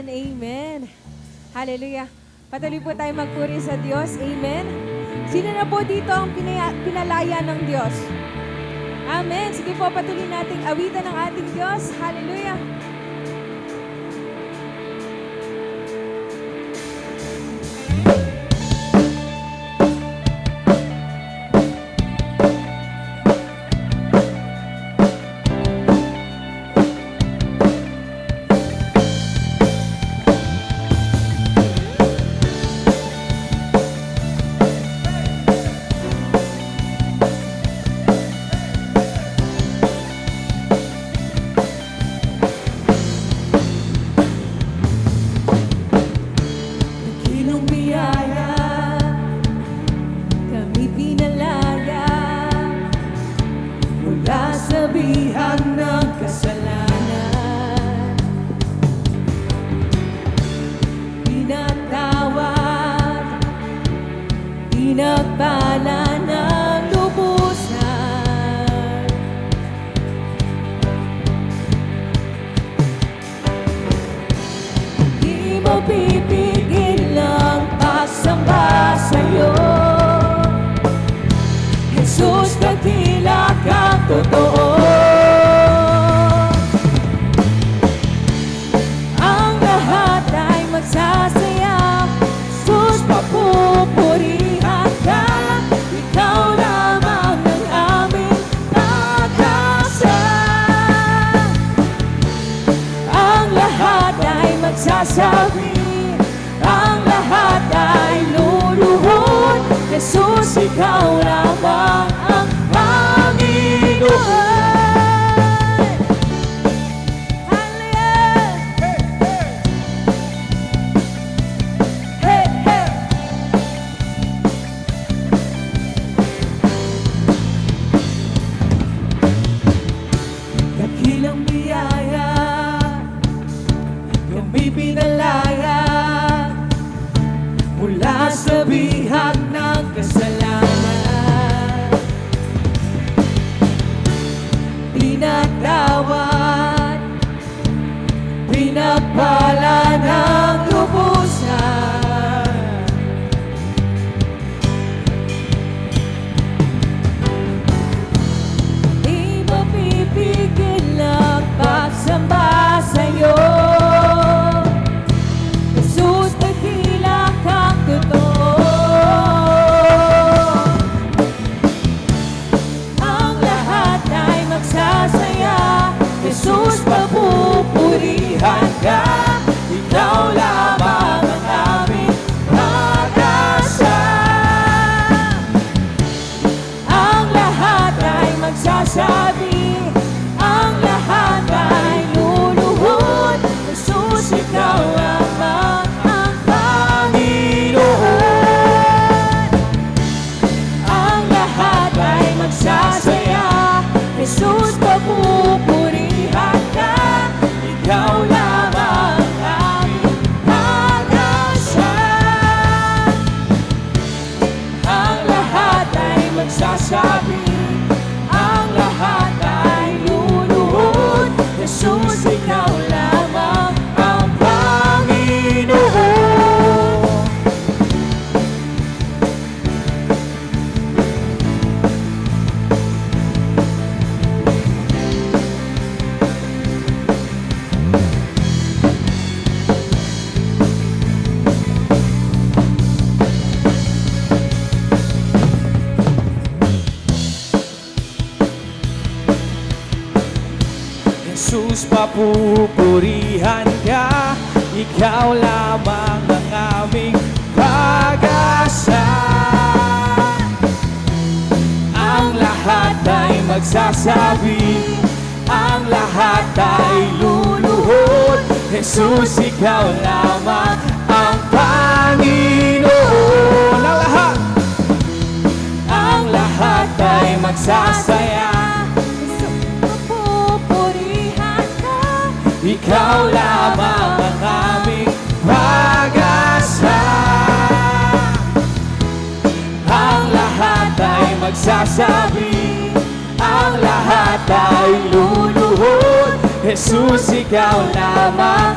Amen. Hallelujah. Patuloy po tayo magpuri sa Diyos. Amen. Sino na po dito ang pinalaya ng Diyos? Amen. Sige po, patuloy nating awitan ng ating Diyos. Hallelujah. Sabihan ng kasalanan, pinatawad, pinagpala ng lubusan. Di mo pipigil ang pagsamba sa'yo, Jesus, dakila kang totoo. Ang lahat ay magsasaya, Jesus, papupurihan ka. Ikaw lamang ang aming pag-asa. Ang lahat ay magsasabi, ang lahat ay luluhod, Jesus, ikaw lamang ang Panginoon. Dakilang biyaya, kami pinalaya mula sa bihag ng kasalanan. Pinatawad, pinagpala ng lubusan. Di mo pipigil ang pagsamba sa'yo, Jesus, dakila kang totoo. Ang lahat ay magsasaya, Jesus, papupurihan ka. Ikaw lamang ang aming pag-asa. Ang lahat ay magsasabi, ang lahat ay luluhod, Jesus, ikaw lamang ang Panginoon. Ang lahat ay magsasaya, Jesus, papupurihan ka. Ikaw lamang ang aming pag-asa. Ang lahat ay magsasabi, ang lahat ay luluhod, Jesus, ikaw lamang ang Panginoon. Jesus, papupurihan ka. Ikaw lamang ang aming pag-asa. Ang lahat ay magsasabi, ang lahat ay luluhod, Jesus, ikaw lamang ang Panginoon. Ang lahat ay magsasaya, ikaw lamang ang aming pag-asa. Ang lahat ay magsasabi, ang lahat ay luluhod, Jesus, ikaw lamang